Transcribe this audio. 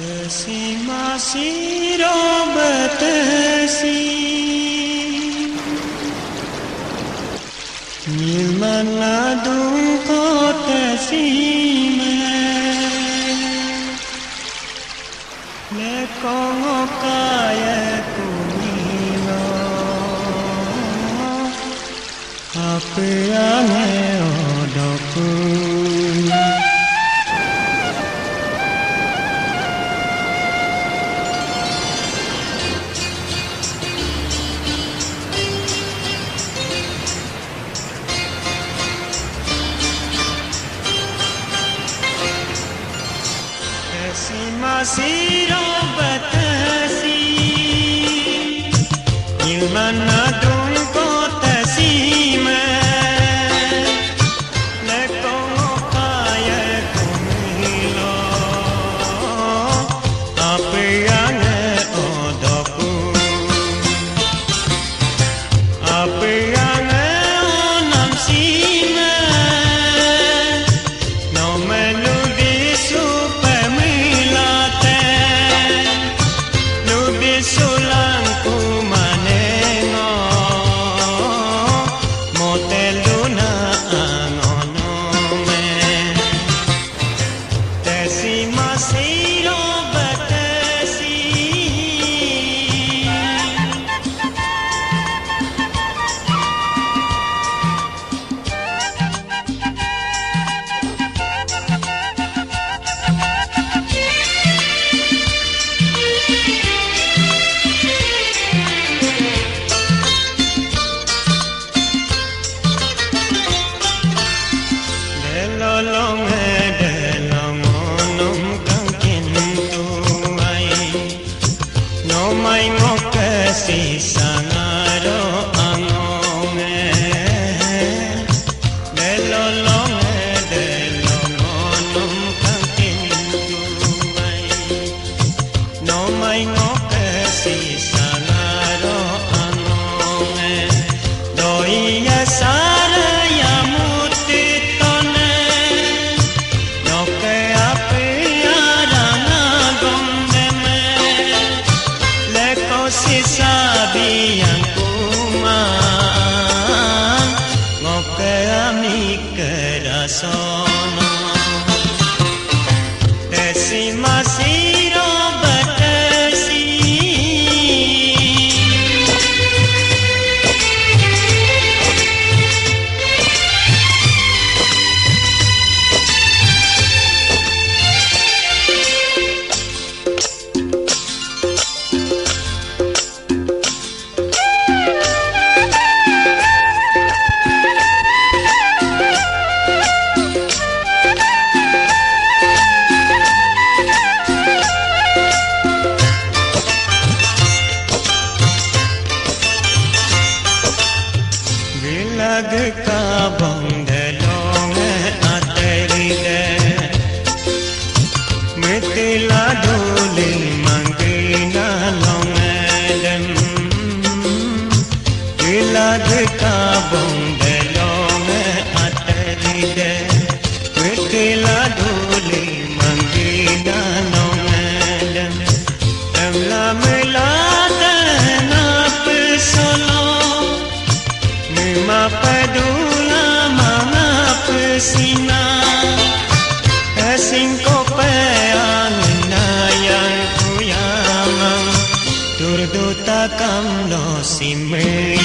Tesi masih betesi Nilman ladung kotesi Lekong kaya kumilo Apa yang odoku Masih betesi Nilman adung kotesi Lekong kaya kumilo Apa yang odoku Apa yang onam sime No menu Sulangku manengo motel luna angonome tesi masih betesi Lolong delong onong kang kintu ai no mai ngokesi sangaro angonge delong onong kang kintu ai no mai ngokesi sangaro angonge doi asara Sabi yang kuman ngoke ami kerasono tesi masih betesi lag kabang delong ateri de metila duling mangkina long dem lag kabang delong ateri de metila duling mangkina long dem emla mela na pesolo Mapadula mangapesina Esingko peang nayang kuyamang Turduta kamlo simei